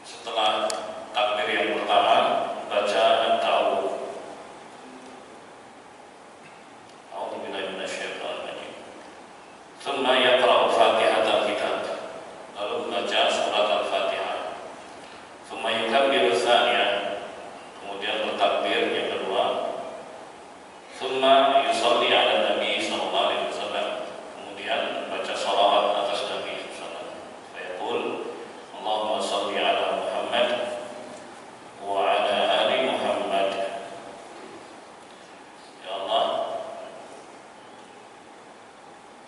Setelah takbir yang pertama baca at-ta'awudz. A'udzubillahi minasyaitonir rajim. Tsumma yaqra'u Fatihatal Kitab. Lalu membaca surat Al-Fatihah. Tsumma yukabbiru tsaniyah. Kemudian bertakbir yang kedua. Tsumma yusalli 'ala Nabi sallallahu alaihi wasallam. Kemudian baca shalawat atas Nabi sallallahu alaihi wasallam. Fayaqul Allahumma shalli 'ala Muhammad wa 'ala ali Muhammad. Ya Allah,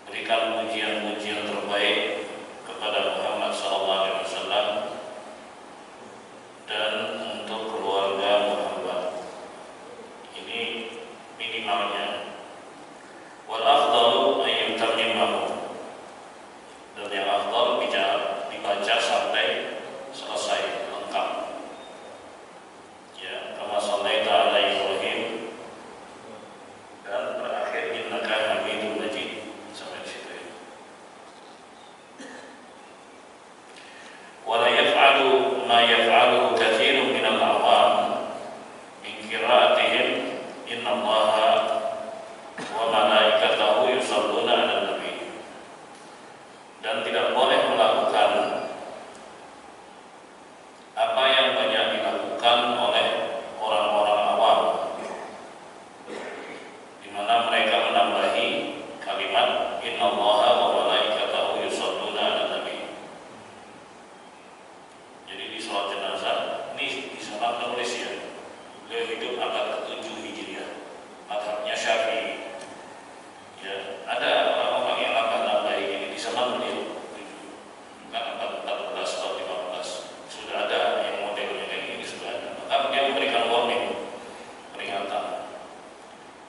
berikan pujian-pujian terbaik kepada Muhammad sallallahu alaihi wasallam dan untuk keluarga Muhammad. Ini minimalnya. Wal afdalu an yutammimahu. Dan yang afdal dibaca sampai selesai lengkap. Ya, kama shallaita ala Ibrahim dan berakhir innaka Hamidum Majid sampai di situ. Wala yaf'alu ma yaf'aluhu katsirun minal awam min qira'atihim innallaha wa malaikatahu yusholluna 'alan nabi. Dan tidak boleh melakukan apa yang banyak dilakukan oleh orang-orang awam, di mana mereka menambahi kalimat innallaha wa malaikatahu yusholluna 'alan nabi. Jadi di salat jenazah, ini di salat penulis ya, beliau hidup abad ke-7 Hijriah, mazhabnya Syafi'i. Ya, ada orang-orang yang nambah-nambahi ini di zaman beliau, bukan abad 14 atau 15. Sudah ada yang modelnya kayak gini, sudah ada. Maka dia memberikan warning, peringatan.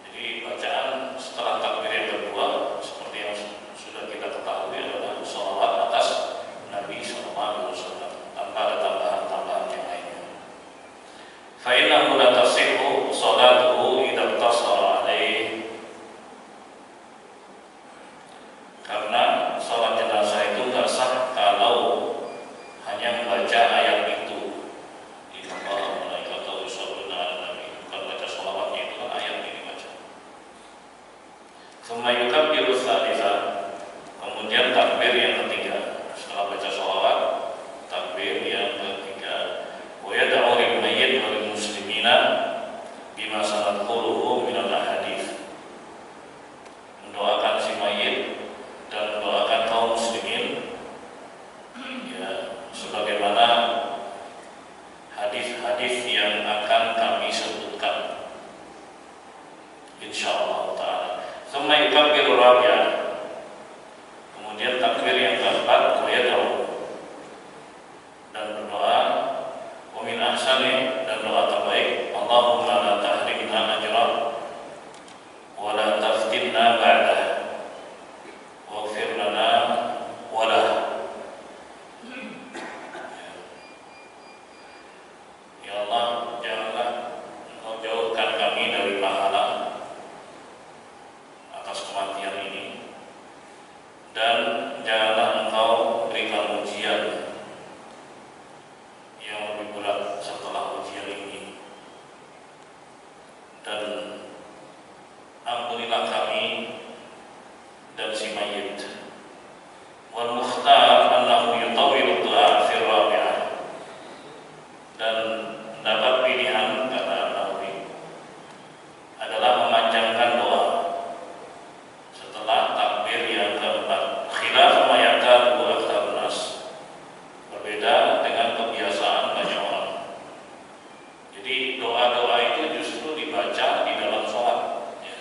Jadi bacaan setelah takbir yang kedua seperti yang sudah kita ketahui adalah sholawat atas Nabi sallallahu alaihi wasallam tanpa ada tambahan-tambahan yang lainnya. Fa innahu la tasihhu sholatuhu idza iqtasara alaihi. Karena sholat jenazah itu tidak sah kalau hanya membaca ayat itu. Innallaha wa malaikatahu yusholluna 'alan nabi. Bukan baca sholawatnya, itu kan ayat yang dibaca. Tsumma yukabbiru tsalitsah. Kemudian takbir yang ketiga. Setelah baca sholawat, takbir yang ketiga. Wa yad'u lil mayyit wa lil muslimina bima sanadkhuluhu minal ahadits. Mendoakan si mayit dan mendoakan kaum muslimin, ya, sebagaimana hadis-hadis yang akan kami sebutkan insyaallah taala. Tsumma yukabbiru rabi'ah. Kemudian takbir yang keempat, wa yad'u, dan berdoa, wa min ahsani, dan doa terbaik, Allahumma la tahrimna ajra wa la taftinna ba'dah waghfir lana wa lah. Ya Allah, janganlah Engkau jauhkan kami dari pahala atas kematian ini, dan janganlah Engkau berikan ujian yang lebih berat setelah ujian ini, dan ampunilah kami dan si mayit. Wal mukhtar annahu yutawwilu du'a fi rabi'ah. Dan dapat pilihan kata Nawawi adalah memanjangkan doa setelah takbir yang keempat. Khilaf ma ya'tadu aktsarun nas. Berbeda dengan kebiasaan banyak orang. Jadi doa-doa itu justru dibaca di dalam sholat, ya.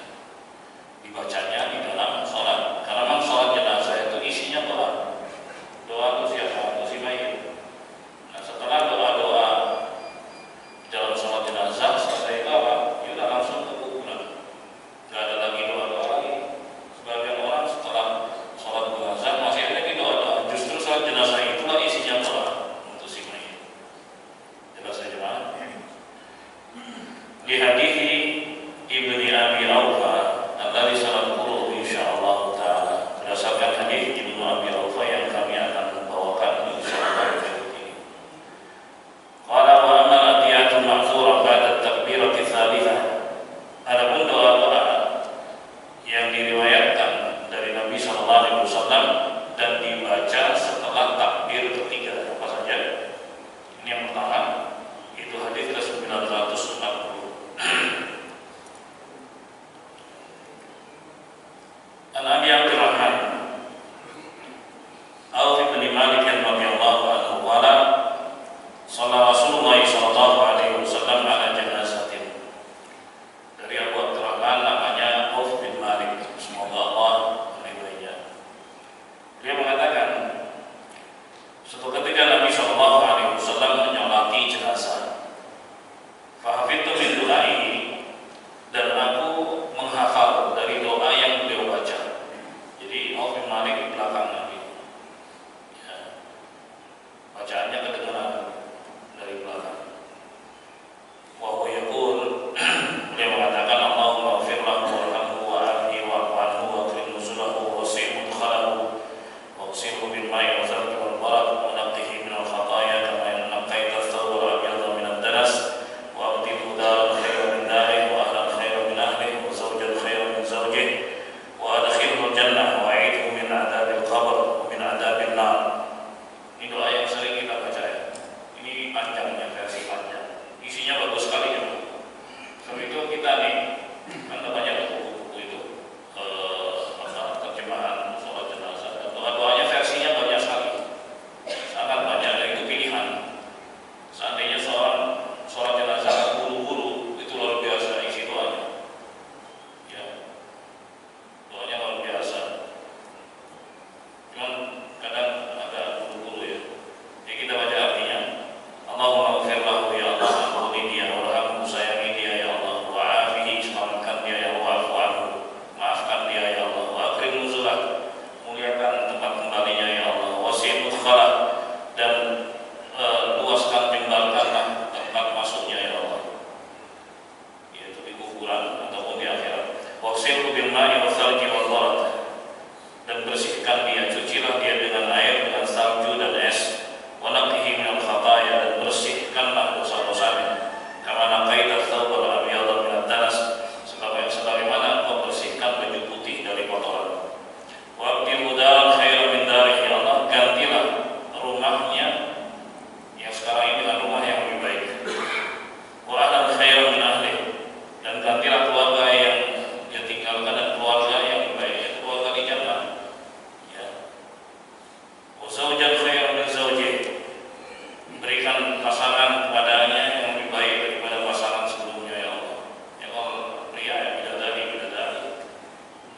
berikan pasangan kepadanya yang lebih baik daripada pasangan sebelumnya ya Allah. Ya kalau pria ya bidadari.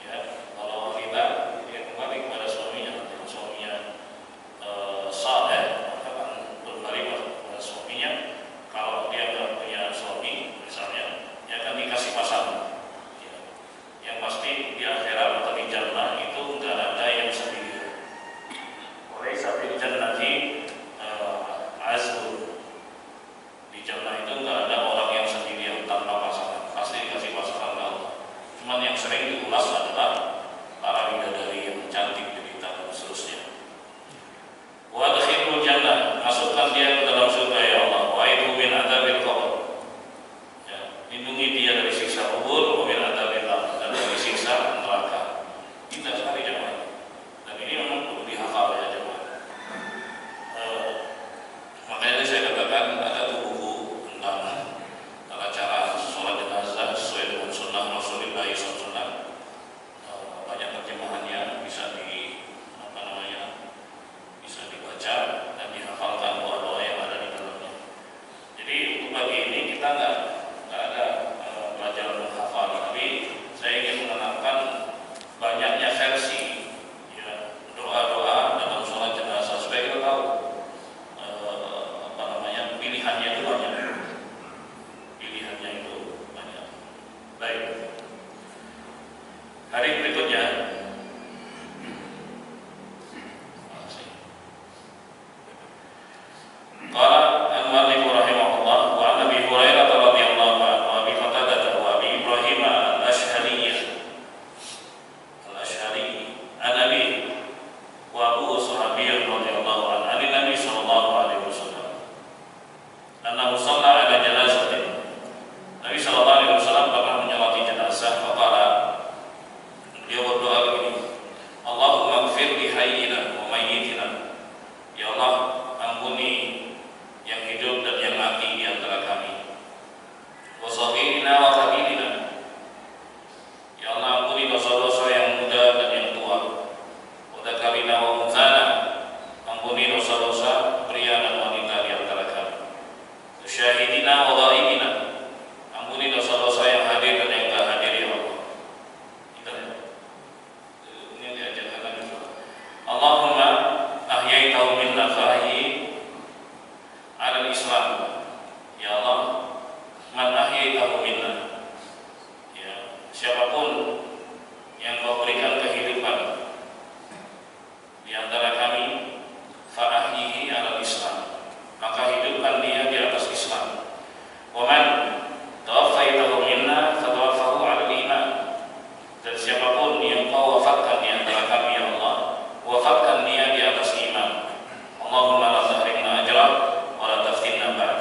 Ya kalau wanita dia kembali kepada suaminya. Kalau suaminya saleh maka akan kembali kepada suaminya. Kalau dia tidak punya suami misalnya, dia akan dikasih pasangan. Ya. Yang pasti di akhirat atau di jannah itu nggak ada yang sendiri. Oleh sabil jannati azul, di jannah itu nggak ada orang yang sendirian tanpa pasangan, pasti dikasih pasangan Allah. Cuman yang sering diulas adalah para bidadari yang cantik, jelita dan seterusnya. Wa adkhilul jannah, masukkan dia ke dalam surga ya Allah. Wa aidu min adzabil qabr, ya, lindungi dia dari siksa kubur, wa min adzabil nar, dan dari siksa neraka. Kita sekali jemaah, dan ini memang perlu dihafal ya jemaah. Makanya saya katakan ada buku tentang tata cara sholat jenazah sesuai dengan sunnah Rasulullah SAW. Banyak terjemahannya, bisa bisa dibaca dan dihafalkan doa-doa yang ada di dalamnya. Jadi untuk pagi ini kita nggak ada pelajaran menghafal, tapi saya ingin mengenalkan banyaknya versi ya, doa-doa dalam sholat jenazah supaya kita tahu pilihannya itu banyak. Baik. Hari berikutnya qala al-mu'allif rahimahullah wa an Abi Hurairah radhiyallahu anhu wa Abi Qatadah wa Abi Ibrahim al-Ash'ari an Abi wa Abu Sahabiyyah radhiyallahu anhu an Nabi sallallahu alaihi wasallam annahu shalla ala janazatin. Nabi sallallahu alaihi wasallam pernah menyolati jenazah. Faqala, dia berdoa begini, Allahumma ighfir li hayyina wa mayyitina, ya Allah ampuni yang hidup dan yang mati di antara kami, wa saghirina wa kabirina, ya Allah ampuni dosa-dosa yang muda dan yang tua, wa dzakarina wa unthana, ampuni dosa-dosa pria dan wanita di antara kami, syahidina wa ghaibina, ampuni dosa-dosa yang hadir dan yang tidak hadir ya Allah. Kita lihat. Ini yang diajarkan Nabi SAW. Allahumma ahyaitahu minna fahyi ala al-Islam. Ya Allah, man ahyaitahu minna. Ya, siapapun yang kau berikan kehidupan di antara kami, fa'ahyihi ala al-Islam, maka hidupkan dia di atas Islam. Wa man tawaffaitahu minna fatawaffahu 'ala al-iman. Dan siapapun yang kau wafatkan di antara kami ya Allah, wafatkan dia di atas iman. Allahumma la tahrimna ajra wa la taftinna ba'da.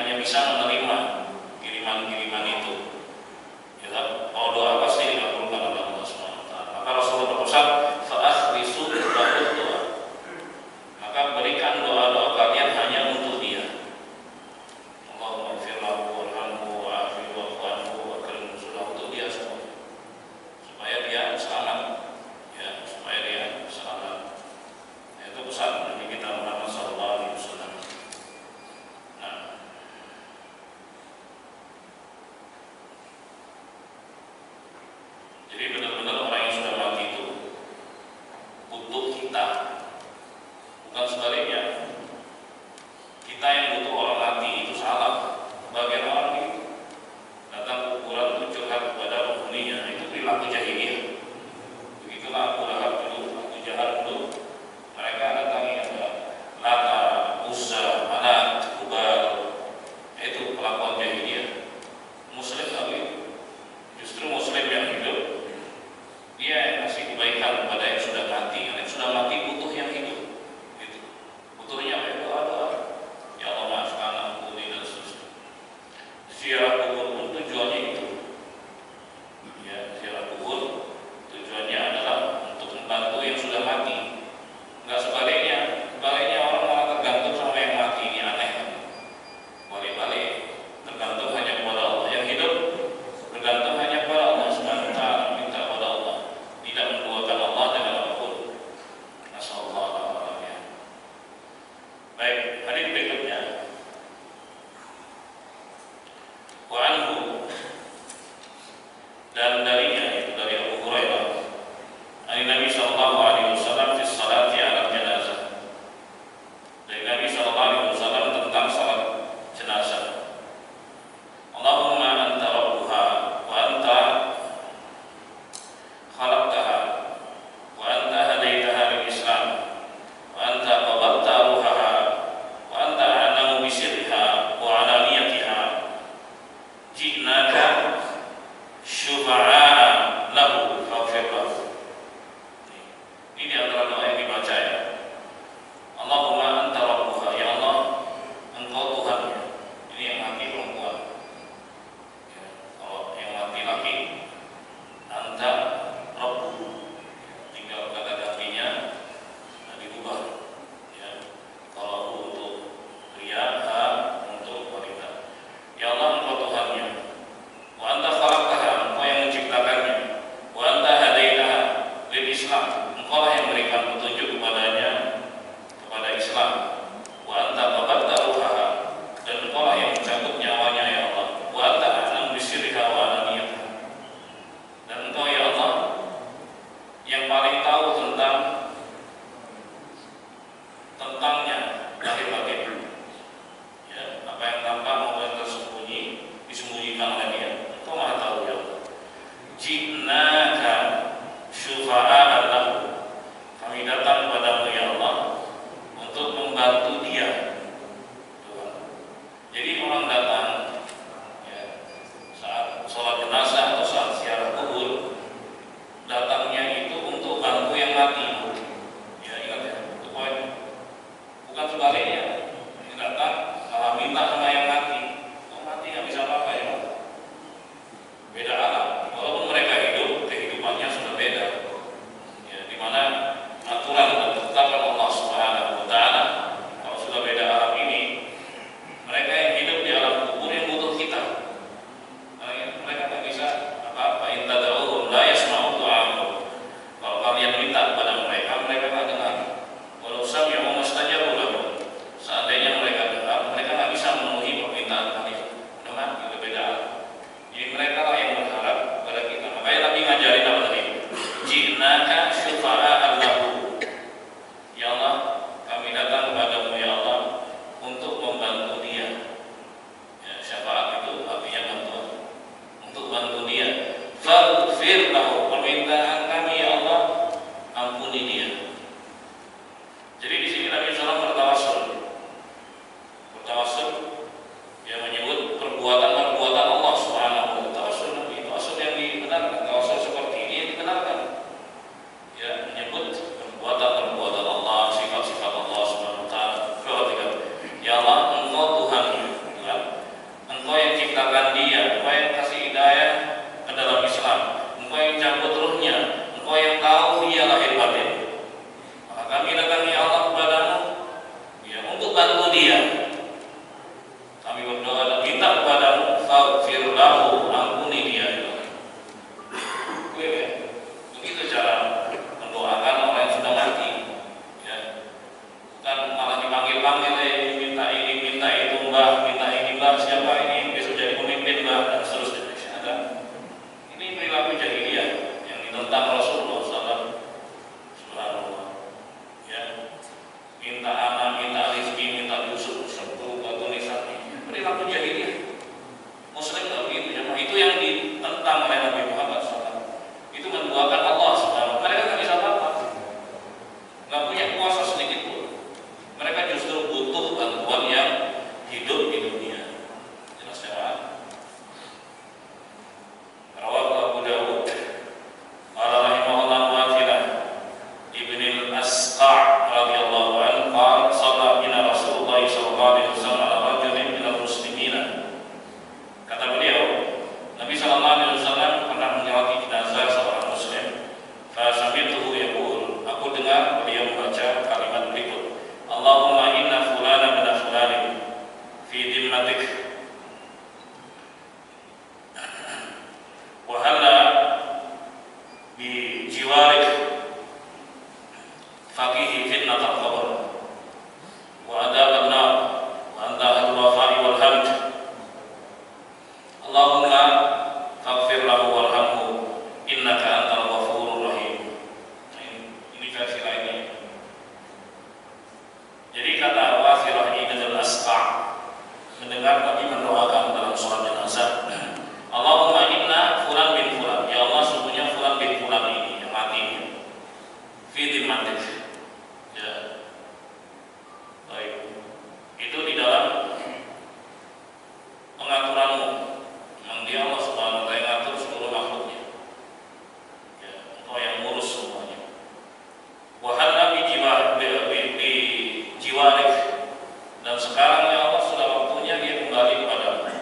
hanya bisa menerima kiriman-kiriman itu. Ya, kalau doa pasti dikabulkan oleh Allah Subhanahu wa taala. Maka Rasulullah bersabda, "Fa akhlisu lahu doa." Maka berikan doa-doa kalian hanya untuk dia. Allahumma ighfir lahu warhamhu wa'afihi wa'fu anhu wa akrim nuzulahu, untuk dia semua. Supaya dia selamat. Ya, supaya dia selamat. Itu pesan Nabi kita Muhammad sallallahu alaihi wasallam. Nah, jadi benar-benar orang yang sudah mati itu butuh kita, bukan sebaliknya. Kita yang butuh orang mati itu salah. Bagian orang itu datang ke kuburan untuk curhat kepada penghuninya, itu perilaku jahiliyah. Begitulah Abu Lahab dulu, Abu Jahal dulu. Mereka datangi Lata, Uzza, Manat, Hubal. Itu pelakuan jahiliyah. Muslim tapi justru Muslim yang hidup, dia yang kasih kebaikan kepada yang sudah mati. Yang sudah mati butuh yang hidup. Gitu. Butuhnya apa? Doa-doa. Ya Allah maafkan, ampuni dan seterusnya. Ziarah kubur pun tujuannya itu. Ya, ziarah kubur tujuannya adalah untuk membantu yang sudah mati. Enggak sebaliknya. Sebaliknya orang malah tergantung sama yang mati. Ini aneh. Balik-balik tergantung hanya kepada Allah. Yang hidup bergantung hanya kepada Allah Subhanahu wa taala, minta kepada Allah, tidak menduakan Allah dengan apapun. Nasallallahu alaihi. Baik, hadis berikutnya. Wa anhu, dan darinya, itu dari Abu Hurairah, dari Nabi sallallahu alaihi wasallam fi salati ala janazah. Dari Nabi sallallahu alaihi wasallam tentang salat jenazah. Allahumma anta rabbuha wa anta khalaqtaha wa anta hadaitaha lil Islam wa anta qabalta ruhaha wa anta a'lamu bi sirriha wa alaniyatiha ji'naka syufa'a ciptakan dia, Engkau yang kasih hidayah ke dalam Islam, Engkau yang cabut ruhnya, Engkau yang tahu dia lahir batin. Maka kami datangi Allah kepadamu ya untuk bantu dia. Kami berdoa dan minta kepadamu, faghfir lahu, ampuni dia. Begitu cara mendoakan orang yang sudah mati. Ya. Bukan malah dipanggil-panggil, minta ini, minta itu, mbah, minta ini, mbah, siapa ini besok jadi pemimpin, mbah, dan seterusnya. Ada. Ini perilaku jahiliyah yang ditentang Rasulullah SAW. Subhanallah. Ya. Minta anak, minta rezeki, minta yusuf, sebut batu nisan. Perilaku jahiliyah. Muslim nggak begitu, ya. Itu yang ditentang oleh Nabi Muhammad SAW. Itu menduakan Allah SWT. Mereka nggak bisa apa-apa, nggak punya kuasa sedikit pun. Mereka justru butuh bantuan yang hidup di dunia. Jelas ya. Rawahu Abu Dawud qala rahimahullah Mu'athilah Ibnil Asqa' radhiyallahu anhu qala shalla bina Rasulullah sallallahu alaihi wasallam ala rajulin minal muslimina. Kata beliau, Nabi sallallahu alaihi wasallam pernah menyolati jenazah seorang muslim. Fa sami'tuhu yaqul, aku dengar beliau membaca kalimat berikut. Allahumma inna fulana min fulanin fi dhimmatik wa hala bi jiwarik faqihi fitnatal qabr wa adab an-nar wa anta ahlul wafa'i wal hamd. Allahumma faghfir lahu warhamhu innaka antal ghafurur rahim. Ini versi lainnya. Jadi kata Wathirah ibn al-Asqa' mendengar Nabi mendoakan dalam sholat jenazah, Allahumma inna fulan bin fulan, ya Allah sesungguhnya fulan bin fulan ini yang mati fi dhimmatik. Ya. Baik. Itu di dalam pengaturanmu. Memang dia Allah Subhanahu wa taala yang ngatur seluruh makhluknya. Ya, Engkau yang ngurus semuanya. Wa halla bi jiwarik, dan sekarang ya Allah sudah waktunya dia kembali kepadamu.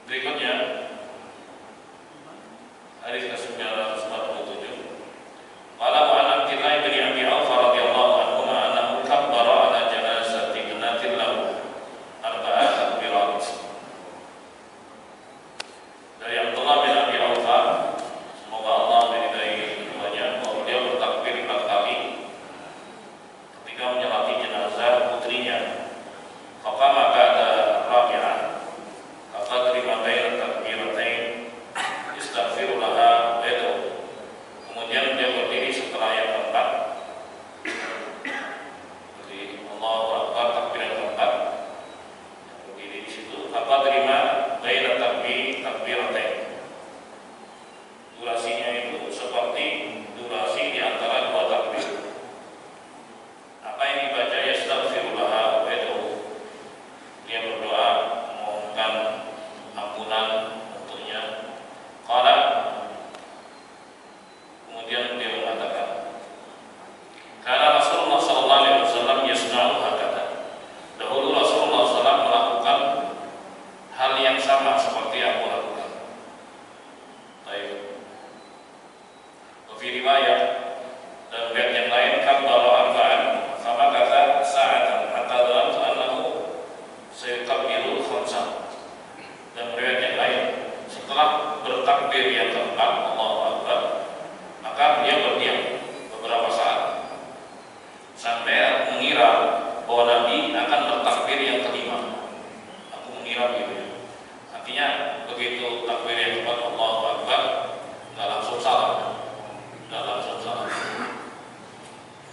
Berikutnya hadis ke-947. Qala wa an Abdillah bin Abi Auf radhiyallahu anhu annahu kabbara ala janazati ibnatin lahu arba'a takbirat. Dari Abdullah bin Abi Auf, semoga Allah meridai keduanya, bahwa beliau bertakbir 4 kali ketika menyolati jenazah putrinya. Faqama ba'da rabi'ah faqadri ma baina takbiratain istaghfiru laha wa yad'u. Kemudian dia berdiri setelah yang keempat. Jadi Allahu Akbar takbir yang keempat. Berdiri di situ. Faqadri ma baina takbiratain. Durasinya itu seperti durasi di antara 2 takbir. Apa yang dibaca yastaghfiru laha wa yad'u. Dia berdoa memohonkan ampunan untuknya. Qala, kemudian dia mengatakan, karena Rasulullah sallallahu alaihi wasallam yasna'u hakata. Dahulu Rasulullah SAW melakukan hal yang sama seperti yang aku lakukan. Baik. Fi riwayat dan riwayat yang lain kabbara arba'an sama kata sa'atan hatta dhanantu annahu sayukabbiru khamsan. Dan riwayat yang lain setelah bertakbir yang keempat Allahu Akbar, maka dia berdiam beberapa saat sampai aku mengira bahwa Nabi akan bertakbir yang kelima. Aku mengira gitu ya. Artinya begitu takbir yang keempat Allahu Akbar, nggak langsung salam,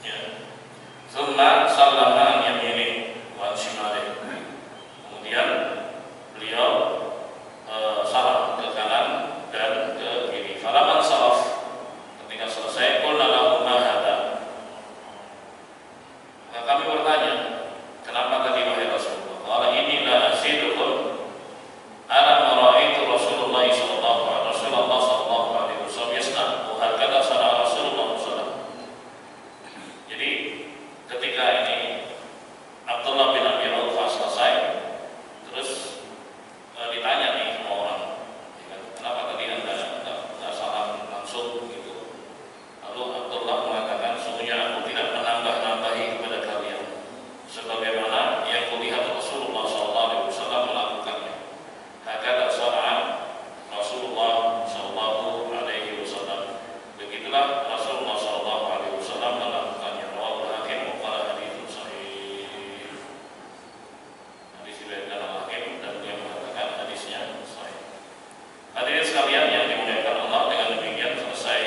ya. Summa sallama an yamini wa an shimali. Kemudian beliau salam ke kanan dan ke kiri. Falaman salaf, ketika selesai, qulna lahu ma hadza. Maka kami bertanya, kenapa tadi wahai Rasulullah? Qala inni la azidukum ala ma ra'aitu Rasulullah sallallahu alaihi wasallam yasna'u hakadha sana'a Rasulullah sallallahu alaihi wasallam. Jadi ketika ini Abdullah bin Abi Auf selesai, terus ditanya nih sama orang, kenapa tadi anda nggak salam langsung gitu? Lalu Abdullah mengatakan, sesungguhnya aku tidak menambah-nambahi kepada kalian sebagaimana yang kulihat Rasulullah SAW melakukannya. Hakadha sana'a Rasulullah SAW. Begitulah Rasulullah SAW melakukannya. Rawahul Hakim wa qala haditsun sahih. Hadis diriwayatkan Al-Hakim dan dia mengatakan hadisnya sahih. Hadirin sekalian yang dimuliakan Allah, dengan demikian selesai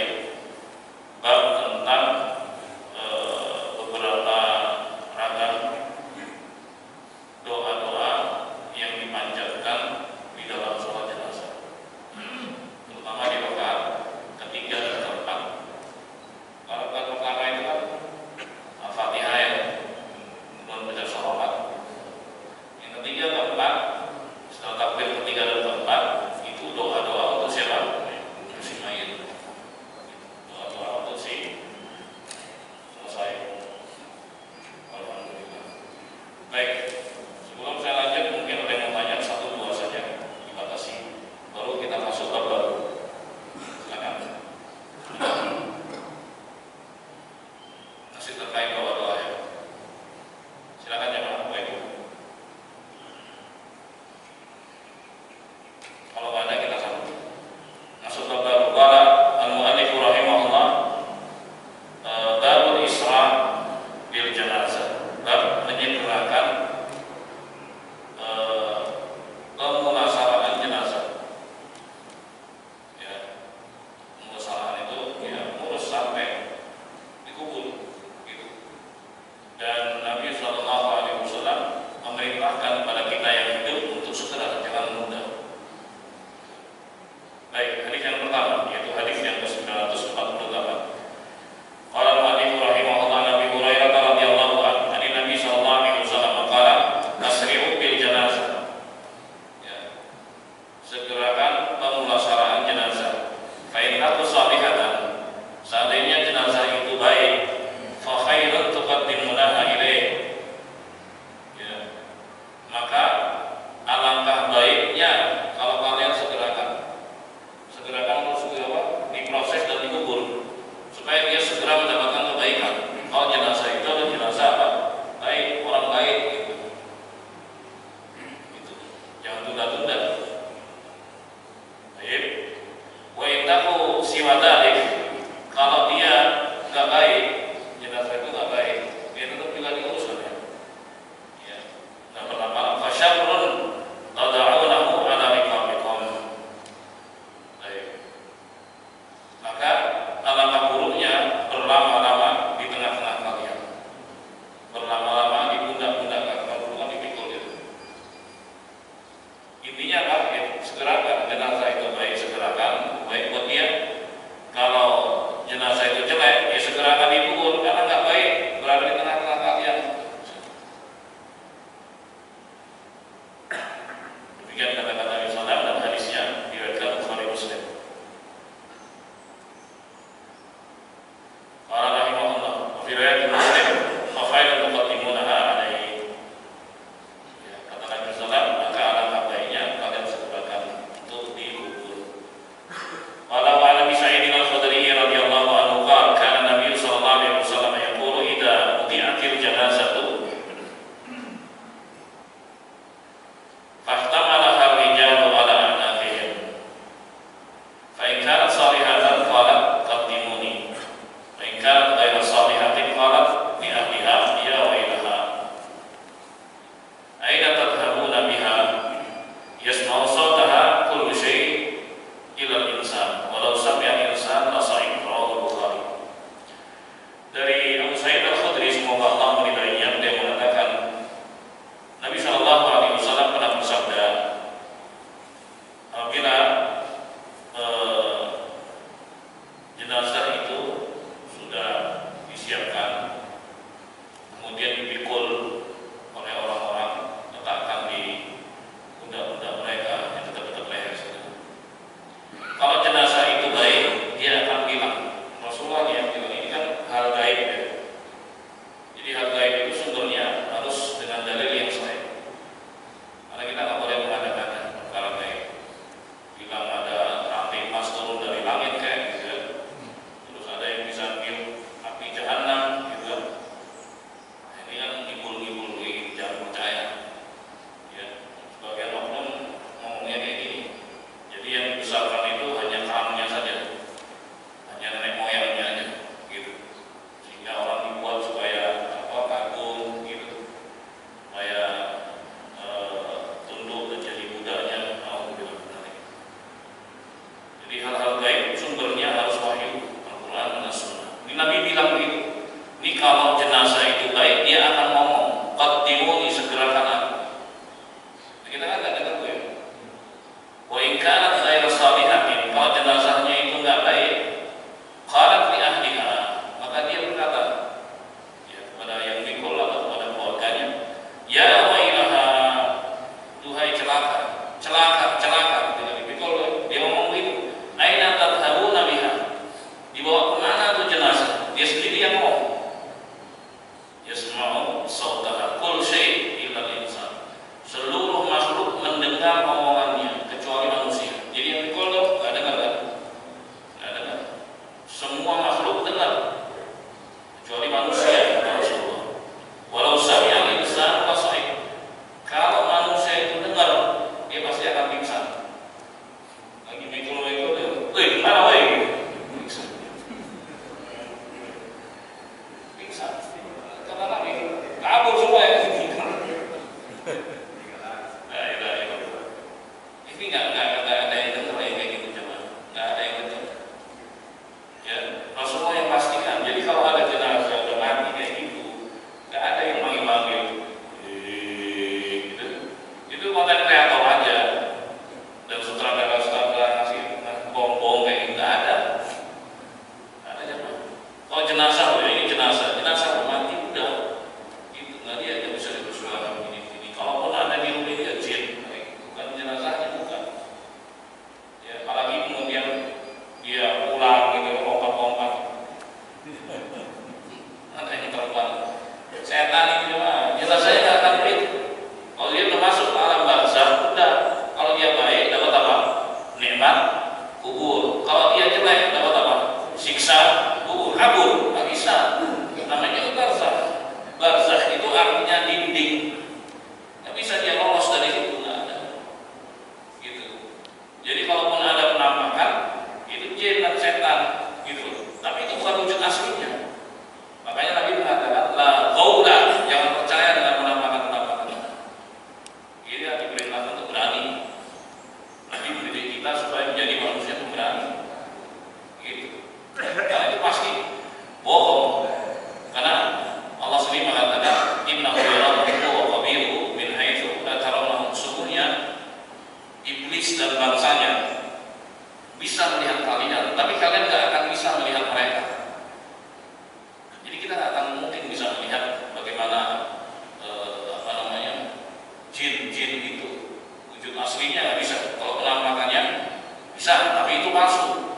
bab tentang beberapa ragam doa-doa yang dipanjatkan di dalam sholat jenazah, terutama di rakaat ketiga dan keempat. Kalau rakaat pertama itu kan Al-Fatihah ya, kemudian baca sholawat. Yang ketiga keempat, setelah takbir ketiga dan keempat, itu doa-doa untuk siapa? Untuk si mayit. Doa-doa untuk si selesai. Alhamdulillah. Baik, sebelum saya lanjut, mungkin ada yang mau tanya, 1-2 saja, dibatasi. Baru kita masuk ke baru. Silakan. Masih terkait doa-doa ya. Silakan ya Pak. Baik. Kalau nggak ada kita sambung. Masuk ke baru. Qala al-mu'allif rahimahullah, babul isra bil janazah. Bab menyegerakan pemulasaraan jenazah. Ya, pemulasaraan itu ya ngurus sampai dikubur gitu. segera mendapatkan kebaikan. Kalau jenazah itu adalah jenazah apa? Baik, orang baik gitu. Gitu. Jangan tunda-tunda. Baik. Wa intaku siwadalik, kalau dia nggak baik, jenazah itu nggak baik, dia tetap juga diurus ya. Ya. Nggak berlama-lama. Fasyabrun tada'unahu ala riqabikum. Baik. Maka alangkah buruknya berlama-lama di tengah-tengah kalian, berlama-lama di pundak-pundak kalian, bukan dipikul gitu. Intinya apa? Ya, segerakan jenazah itu baik, segerakan baik buat dia. Kalau jenazah itu jelek, ya segerakan dipukul karena nggak baik berada di tengah-tengah kalian. Demikian kata-kata Nabi SAW dan hadisnya diriwayatkan Bukhari Muslim. Qala rahimahullah, fi riwayat Muslim, fa khairul muqaddimunaha alaihi. Ya, kata Nabi SAW, maka alangkah baiknya kalian segerakan untuk dikubur. Qala wa Abi Sa'id al-Khudri radhiyallahu anhu qala kana Nabi sallallahu alaihi wasallam yaqulu idza wudi'atil janazatu fahtamalaha ar-rijalu ala a'naqihim fa in kanat salihatan qalat qaddimuni wa in kanat ghayra salihatin qalat li ahliha ya wailaha aina tadhhabuna biha yasma'u sawtaha kullu shay' ila al-insan walau sami'a al-insan la sa'id. Rawahu Bukhari. Dari Abu Sa'id al-Khudri, semoga Allah meridainya, dia mengatakan Nabi Shallallahu Alaihi Wasallam pernah bersabda, apabila jenazah itu sudah disiapkan, kemudian dipikul oleh orang-orang, letakkan di pundak-pundak mereka yang tetap leher saja. Kalau jenazah itu baik, dia akan bilang. Rasulullah yang bilang ini kan hal gaib ya. Jadi hal gaib itu sumbernya harus dengan dalil yang sahih. Karena kita nggak boleh mengadakan perkara gaib. Bilang ada rantai emas turun dari langit kayak gitu ya. Terus ada yang bisa niup api jahanam gitu kan. Nah, ini kan ngibul-ngibul, jangan percaya. Ya, sebagian oknum ngomongnya kayak gini. Jadi yang dibesarkan itu hanya keramnya saja, hanya nenek moyangnya aja, gitu. Sehingga orang dibuat supaya kagum, gitu, supaya tunduk dan jadi budaknya. Jadi hal-hal gaib sumbernya harus wahyu Al-Quran dan Sunnah. Ini Nabi bilang begitu. Ini kalau jenazah itu baik, dia akan ngomong, qaddimuni, segerakan aku. Nah, kita kan nggak dengar tuh ya. Wa in kanat ghayra salihatin, kalau jenazahnya itu nggak baik, qalat li ahliha, maka dia berkata ya, kepada yang mikul atau kepada keluarganya, ya wailaha, duhai celaka, celaka, celaka. Ketika dipikul dia ngomong begitu, aina tadhhabuna biha, dibawa kemana tuh jenazah? Dia sendiri yang ngomong. Yasma'u sawtaha kull syai' illa al-insan, seluruh makhluk mendengar omongannya kecuali manusia. Jadi yang dikol tuh nggak dengar kan? Nggak dengar. Semua makhluk dengar kecuali manusia, kata Rasulullah. Walau sami'a al-insan la sa'id. Kalau manusia itu dengar, dia pasti akan pingsan. Lagi mikul-mikul dia, wih, mana wih? Pingsan. Karena lagi kabur semua ya. Ini nggak ada yang dengar yang kayak gitu, coba. Nggak ada yang dengar. Ya, Rasulullah yang pastikan. Jadi kalau ada jenazah udah mati kayak gitu, nggak ada yang manggil-manggil. Gitu. Itu konten kreator aja. Dan sutradara ngasih bom-bom kayak gitu, nggak ada. Nggak ada coba. Kalau jenazah, ini jenazah mati udah. Gitu, nggak Jadi kita nggak akan mungkin bisa melihat bagaimana jin itu wujud aslinya, nggak bisa. Kalau penampakannya bisa, tapi itu palsu.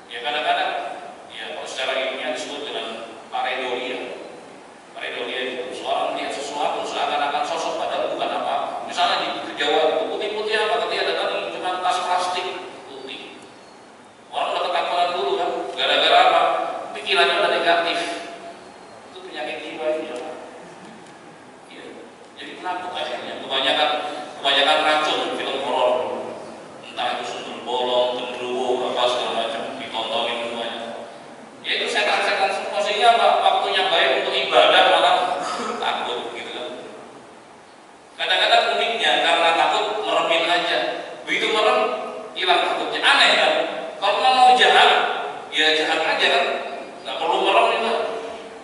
Ya kadang-kadang ya kalau secara ilmiah disebut dengan pareidolia. Pareidolia itu seorang melihat sesuatu seakan-akan sosok padahal bukan apa-apa. Misalnya di Jawa itu putih-putih apa, ketika datang cuma tas plastik putih. Orang udah ketakutan dulu kan, gara-gara apa? Pikirannya udah negatif. Itu penyakit jiwa ini ya. Iya. Jadi penakut akhirnya. Kebanyakan racun film horor. Entah itu sundul bolong, genderuwo, apa segala macam ditontonin semuanya. Ya itu setan-setan semua, sehingga waktunya baik untuk ibadah malah takut gitu kan. Kadang-kadang uniknya karena takut meremin aja. Begitu merem hilang takutnya. Aneh kan? Kalau mau jahat, ya jahat aja kan. Nggak perlu merem itu.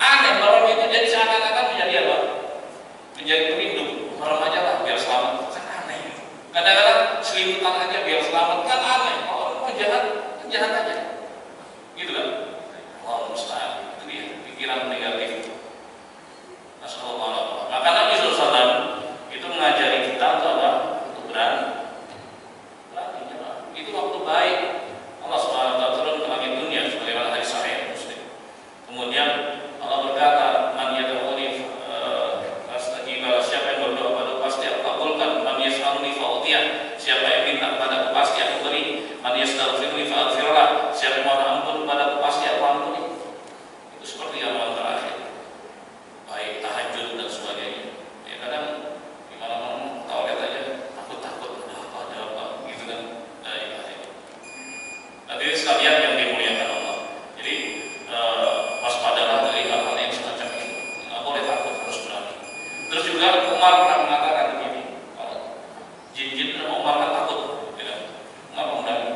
Aneh, merem itu jadi seakan-akan menjadi apa? Menjadi pelindung. Merem aja lah biar selamat. Kadang-kadang selimutan aja biar selamat, kan aneh. Kalau mau jahat, kan jahat aja. Gitu kan? Allah musta'an. Itu dia, pikiran negatif. Nasallallahu. Maka Nabi SAW itu mengajari kita untuk apa? Untuk berani. Itu waktu baik. Allah SWT turun ke langit dunia sebagaimana hadis sahih Muslim. Kemudian Allah berkata, "Man yad'uni fastajib, siapa yang berdoa padaku pasti aku kabulkan. Man yas'aluni fa'utiyah, siapa yang minta kepadaku pasti aku beri. Man yastaghfiruni fa'aghfirlah, siapa yang mohon ampun kepadaku pasti aku ampuni." Itu seperti amalan terakhir. Baik tahajud dan sebagainya. Ya kadang gimana mau tahu lihat aja takut ada apa gitu kan. Hadirin sekalian yang dimuliakan Allah. Jadi waspadalah dari hal-hal yang semacam itu. Nggak boleh takut, harus berani. Terus juga Umar pernah mengatakan begini, jin-jin sama Umar kan takut, ya. Umar berani.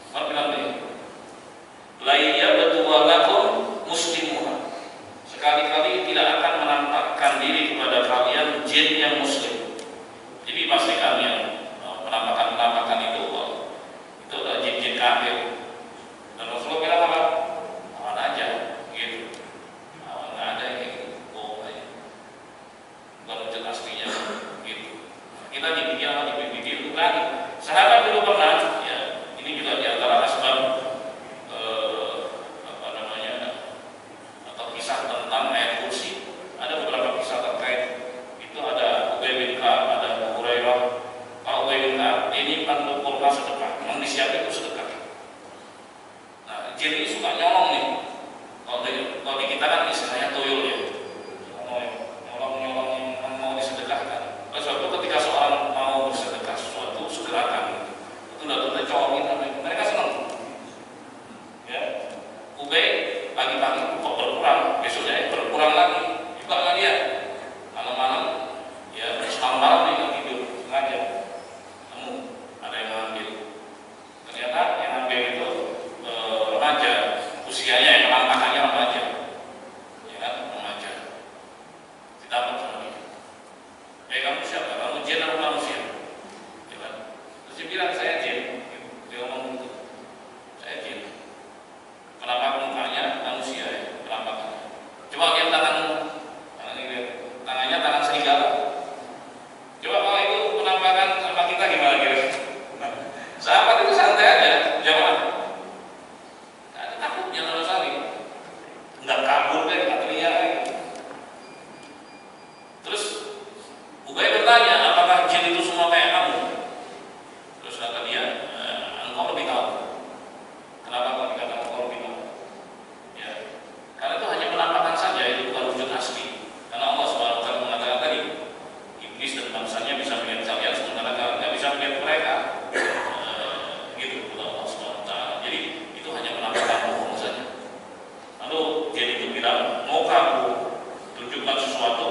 Umar bilang begini, "Laiya betuwalakum muslimuha." Sekali-kali tidak akan menampakkan diri kepada kalian jin yang muslim. Jadi pastikan yang penampakan itu adalah jin-jin kafir. Dan Rasulullah bilang apa? Aman aja, gitu. Aman, nggak ada yang gitu. Bohong aja. Bukan wujud aslinya, gitu. Kita dibikin itu berani. Sahabat dulu pernah, ya, ini juga diantara asbab atau kisah tentang ayat kursi. Ada beberapa kisah terkait itu. Ada Ubay bin Ka'ab, ada Abu Hurairah. Pak Ubay bin Ka'ab ini kurma sedekah, memang disiapin itu sedekah. Nah, jin ini suka nyolong nih. Kalau di kita kan istilahnya tuyul ya, nyolong yang mau disedekahkan. Oleh sebab itu ketika seorang mau bersedekah sesuatu, segerakan itu udah colongin, mereka senang. Ya, Ubay pagi-pagi kok berkurang, besoknya berkurang lagi, juga nggak dia. Malam-malam ya bersambar nih, nggak tidur sengaja. Ada yang ngambil. Ternyata yang ngambil itu remaja, usianya yang penampakannya remaja, ya kan, remaja. Didapat sama dia. Kamu siapa? Kamu jin atau manusia? Ya kan? Terus dia bilang, "Saya jin." Dia ngomong gitu, "Saya jin." Penampakan mukanya manusia ya, penampakannya. Coba lihat tangannya tangan serigala. Coba kalau itu penampakan sama kita gimana kira-kira? Sahabat itu santai aja, jamaah. Nggak ada takutnya sama sekali. Nggak kabur deh, nggak teriak. Terus Ubay bertanya, "Apakah jin itu semua kayak kamu?" Terus kata dia, "Engkau lebih tahu." Kenapa kau dikatakan engkau lebih tahu? Ya, karena itu hanya penampakan saja, itu bukan wujud asli. Karena Allah SWT mengatakan tadi, iblis dan bangsanya bisa melihat kalian, sementara kalian nggak bisa melihat mereka. Gitu, Allah SWT. Jadi itu hanya penampakan bohong saja. Lalu dia itu bilang, "Mau kamu tunjukkan sesuatu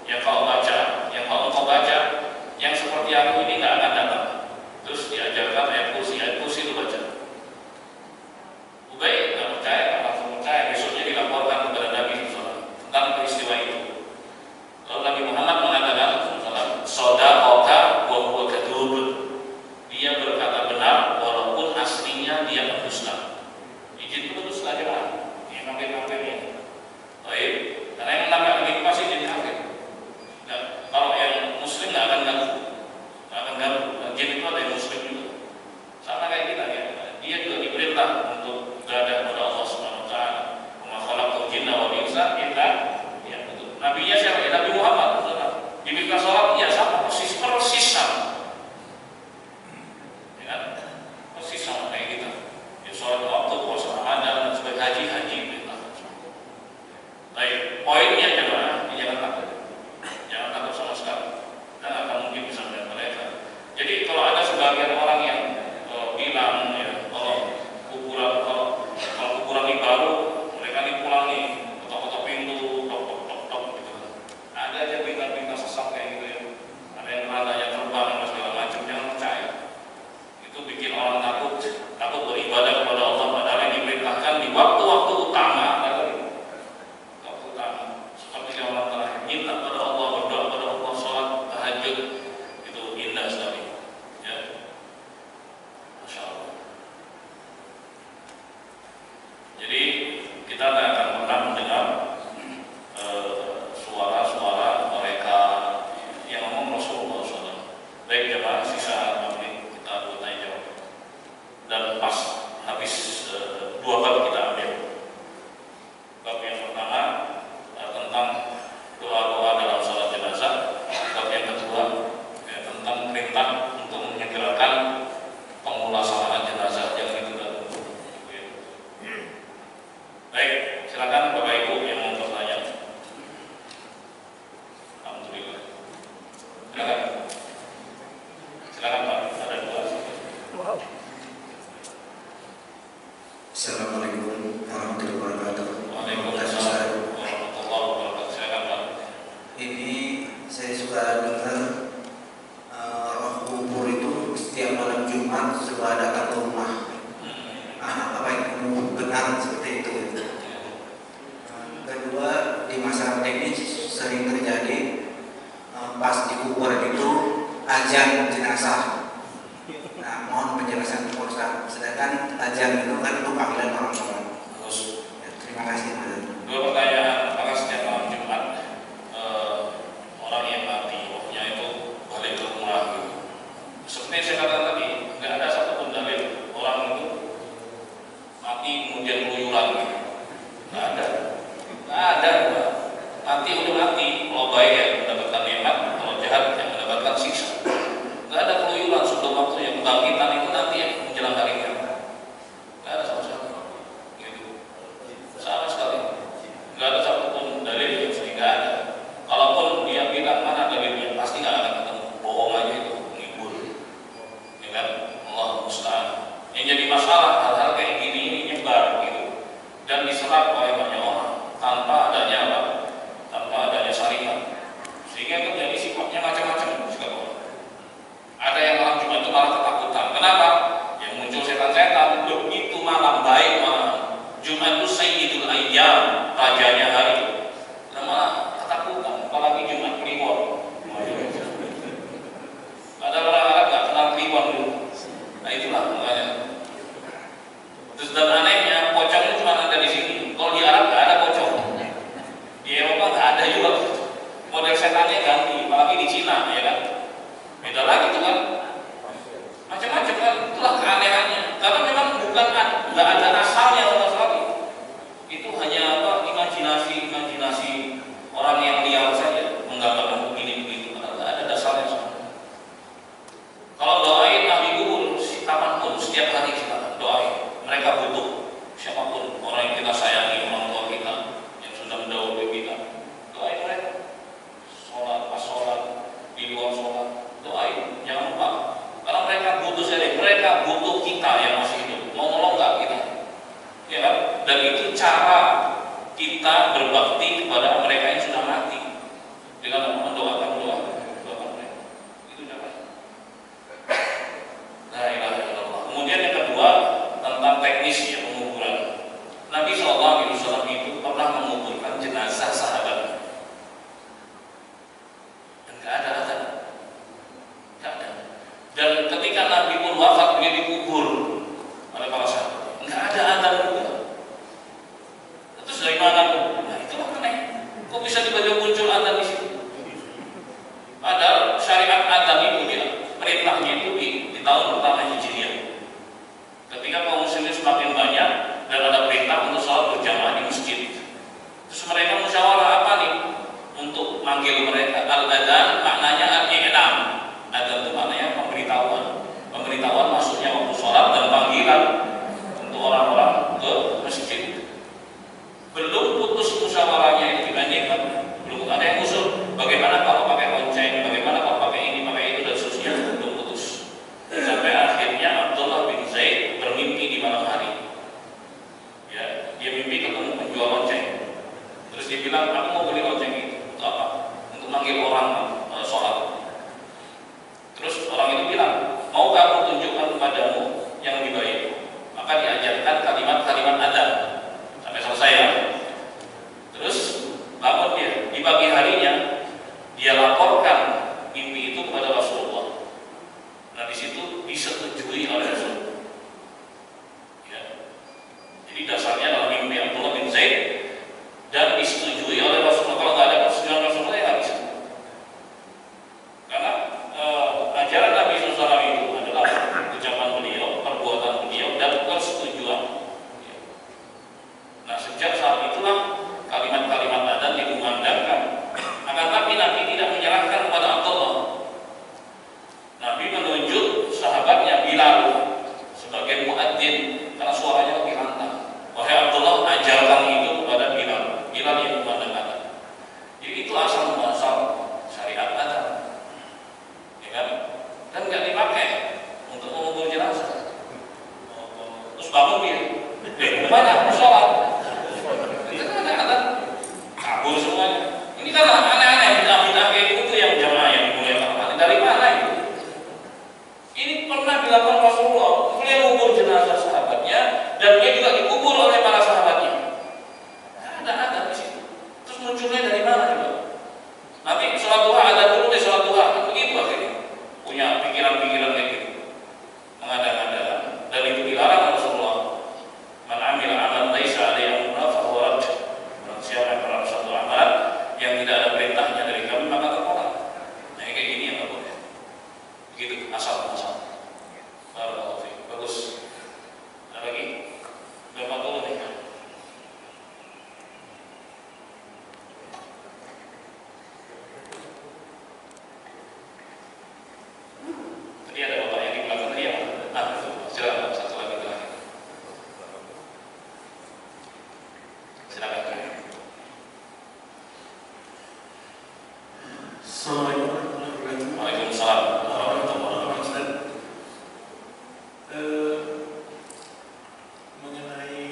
yang kau baca, yang kau baca, yang seperti aku ini nggak akan datang." Terus diajarkan ayat kursi itu baca. Ubay nggak percaya, langsung percaya. Besoknya dilaporkan kepada Nabi SAW tentang peristiwa itu. Lalu Nabi Muhammad mengatakan, "Shadaqaka wa huwa kadzub." Dia berkata benar walaupun aslinya dia berdusta. Izin itu berdusta aja lah. Dia mampir-mampirnya. poinnya jemaah, jangan takut. Jangan takut sama sekali. Dan akan mungkin bisa melihat mereka. Jadi kalau ada sebagian orang yang bilang ya, kalau kuburan ini baru, mereka ini pulang nih, ketok-ketok pintu, tok gitu. Ada aja berita-berita sesat kayak gitu ya. Ada yang rananya terbang dan segala macam, jangan percaya. Itu bikin orang takut beribadah kepada Allah, padahal yang diperintahkan di waktu-waktu utama, seperti orang terakhir minta pada Allah, berdoa pada Allah, sholat tahajud, itu indah sekali. Ya, Masya Allah. Jadi kita tidak akan pernah mendengar suara-suara mereka yang ngomong Rasulullah SAW. Baik jemaah, sisa nanti kita tanya jawab. Dan pas habis dua bab kita ambil. Bab yang pertama tentang doa-doa dalam salat jenazah. Bab yang kedua tentang perintah untuk menyegerakan pemulasaan jenazah. Jangan ditunda. Baik, silakan Bapak Ibu yang mau bertanya. Alhamdulillah. Silakan Pak. Ada dua. Wow. Assalamualaikum warahmatullahi wabarakatuh. Waalaikumsalam warahmatullahi wabarakatuh. Silakan Pak. Ini saya suka dengar roh kubur itu setiap malam Jumat suka datang ke rumah. Apa itu benar seperti itu? Kedua, di masyarakat ini sering terjadi pas di kubur itu azan jenazah. Nah, mohon penjelasan Pak Ustaz. Sedangkan azan itu kan untuk panggilan orang sholat. Ya, terima kasih. Dua pertanyaan. Apakah setiap malam Jumat orang yang mati rohnya itu balik ke rumah gitu? Seperti yang saya katakan tadi, nggak ada satupun dalil orang itu mati kemudian keluyuran gitu. Nggak ada. Mati udah mati. Kalau baik ya mendapatkan nikmat, kalau jahat yang mendapatkan siksa. Nggak ada keluyuran sebelum waktu yang kebangkitan itu nanti yang menjelang hari kiamat. Nggak ada sama sekali. Gitu. Sama sekali. Nggak ada satupun dalil yang sehingga ada. Kalaupun dia bilang mana dalilnya, pasti nggak akan ketemu. Bohong aja itu, menghibur. Ya kan? Allah musta'an. Yang jadi masalah hal-hal kayak gini ini nyebar gitu dan diserap oleh banyak orang tanpa adanya apa? Tanpa adanya syariat. Sehingga terjadi sifatnya macam-macam. Ada yang malam Jumat itu malah ketakutan. Kenapa? Yang muncul setan-setan. Begitu malam baik malam Jumat itu Sayyidul Ayyam, rajanya hari. Dan malah ketakutan. Apalagi Jumat Kliwon. Padahal orang Arab nggak kenal Kliwon dulu. Nah itulah makanya. Terus dan anehnya pocong itu cuma ada di sini. Kalau di Arab nggak ada pocong. Di Eropa nggak ada juga. Model setannya ganti. Apalagi di Cina, ya kan? Beda lagi tuh kan, macam-macam kan, itulah keanehannya. Karena memang bukan nggak ada asalnya sama sekali. Itu hanya apa? Imajinasi orang yang liar saja menggambarkan begini begitu. Nggak ada dasarnya sama. Kalau doain ahli kubur, kapanpun, setiap hari kita doain. Mereka butuh siapapun orang yang kita sayangi, orang tua kita yang sudah mendahului kita. Doain mereka. Sholat, di luar sholat. Doain, jangan lupa. Karena mereka butuh mereka butuh kita yang masih hidup. Mau nolong nggak kita? Ya kan? Dan itu cara kita berbakti kepada mereka yang sudah mati dengan mendoakan mereka. Itu cara. La ilaha illallah. Kemudian yang kedua tentang teknis ya penguburan. Nabi SAW itu pernah menguburkan jenazah sahabat. Dan nggak ada azan. Dan ketika Nabi pun wafat, dia dikubur oleh para sahabat. Nggak ada azan juga. Terus dari mana tuh? Nah itulah aneh. Kok bisa tiba-tiba muncul azan di sini? Padahal syariat azan itu dia perintahnya itu di tahun pertama Hijriah. Ketika kaum muslimin semakin banyak dan ada perintah untuk sholat berjamaah di masjid. Terus mereka musyawarah apa nih? Untuk manggil mereka al-adzan maknanya al-i'lam. Adzan itu maknanya pemberitahuan masuknya waktu sholat dan panggilan untuk orang-orang ke masjid. Belum putus musyawarahnya itu dibanding dia bilang, aku mau beli lonceng itu. Untuk apa? Untuk manggil orang sholat. Terus orang itu bilang, mau aku tunjukkan kepadamu yang lebih baik? Maka diajarkan kalimat-kalimat adzan sampai selesai ya. Terus bangun dia di pagi harinya, dia laporkan mimpi itu kepada Rasulullah. Nah di situ disetujui oleh Rasulullah. Ya. Jadi dasarnya adalah mimpi Abdullah bin Zaid dan disetujui oleh Rasulullah. Kalau nggak ada persetujuan Rasulullah ya nggak bisa. Karena ajaran Nabi SAW itu adalah ucapan beliau, perbuatan beliau, dan persetujuan. Nah sejak saat itulah kalimat-kalimat adzan dikumandangkan. Akan tapi Nabi tidak menyerahkan kepada Abdullah. Nabi menunjuk sahabatnya Bilal sebagai muadzin karena suaranya lebih lantang. Wahai Abdullah, ajarkan itu kepada Bilal. Bilal yang memandangkan. Jadi itu asal muasal syariat adzan. Dan nggak dipakai untuk mengubur jenazah. Terus bangun dia, kemana? Mau sholat. Itu kan ada kabur semuanya. Ini kan aneh-aneh bid'ah kayak itu yang jamaah yang dimuliakan Allah. Dari mana itu? Ini pernah dilakukan Rasulullah. Beliau mengubur jenazah sahabatnya dan dia juga dikubur oleh para sahabatnya. Ada di situ. Terus munculnya dari mana juga? Nanti sholat duha ada dulu deh sholat duha. Begitu akhirnya. Punya pikiran-pikiran kayak gitu, mengada-ngada, dan itu dilarang Rasulullah. Man amila amalan laisa alaihi amruna fa huwa rad. Siapa yang melakukan suatu amalan yang tidak ada perintahnya dari kami maka tertolak. Nah kayak gini yang nggak boleh. Begitu asal. Barakallahu fiik. Bagus. Ada lagi? Berapa dulu nih? Tadi ada bapak yang di belakang tadi ya? Silakan satu lagi terakhir. Silakan. Assalamualaikum warahmatullahi wabarakatuh. Waalaikumsalam warahmatullahi wabarakatuh. Mengenai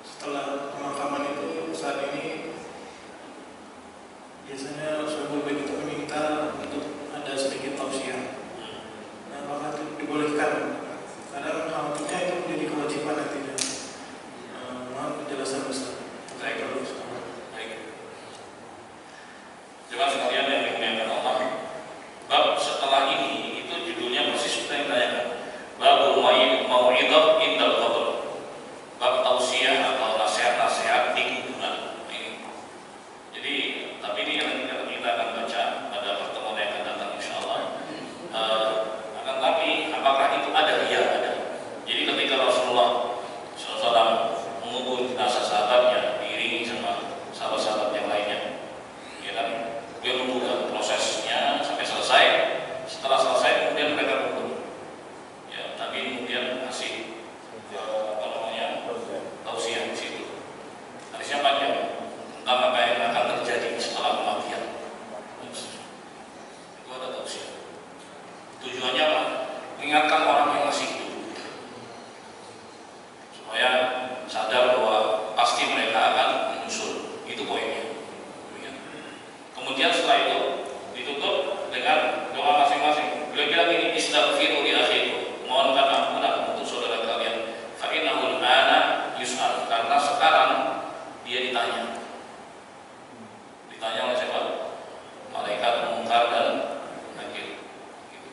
setelah pemakaman itu saat ini biasanya suami baik itu meminta untuk ada sedikit tausiah. Nah, apakah itu dibolehkan? Kadang khawatirnya itu menjadi kewajiban nantinya. Mohon penjelasan besar. Baik. Jemaah sekalian yang dimuliakan Allah, bab setelah ini itu judulnya persis seperti yang ditanyakan. Babul mau'idhah indal qabr. Bab tausiah atau nasihat-nasihat di kuburan. Ini. Jadi, tapi ini yang kita akan baca pada pertemuan yang akan datang insyaallah. Akan tapi apakah itu ada? Iya ada. Jadi ketika Rasulullah SAW mengubur jenazah sahabatnya diiringi sama sahabat-sahabat yang lainnya, ya kan? Dia menunggu prosesnya sampai selesai. Setelah selesai kemudian mereka kumpul. Ya, Nabi kemudian kasih tausiah di situ. Hadisnya panjang tentang apa yang akan terjadi setelah kematian. Itu ada tausiah. Tujuannya apa? Mengingatkan orang yang masih hidup supaya sadar bahwa pasti mereka akan menyusul. Itu poinnya. Kemudian setelah itu ditutup dengan doa masing-masing. Beliau bilang ini istaghfiru li akhikum, mohonkan ampunan untuk saudara kalian. Fa innahu al-ana yus'al, karena sekarang dia ditanya oleh siapa? Malaikat Munkar dan Nakir. Gitu.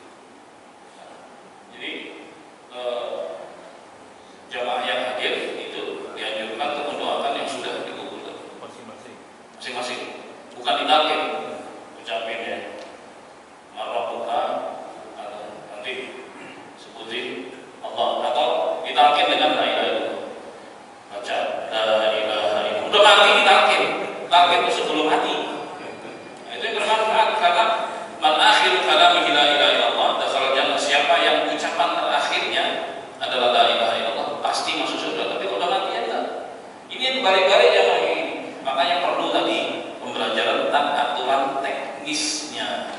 Jadi jamaah yang hadir itu dianjurkan untuk mendoakan yang sudah dikubur masing-masing. Bukan ditalkin, ucapin ya marabbuka atau nanti sebutin Allah, atau ditalkin dengan la ilaha illallah. Baca la ilaha illallah. Udah mati ditalkin. Talkin itu sebelum mati. Nah, itu yang bermanfaat karena man akhiru kalamihi la ilaha illallah dakhala jannah. Siapa yang ucapan terakhirnya adalah la ilaha illallah pasti masuk surga. Tapi kalau udah mati ya enggak. Ini yang balik-balik yang ini. Makanya perlu tadi pembelajaran tentang aturan teknisnya.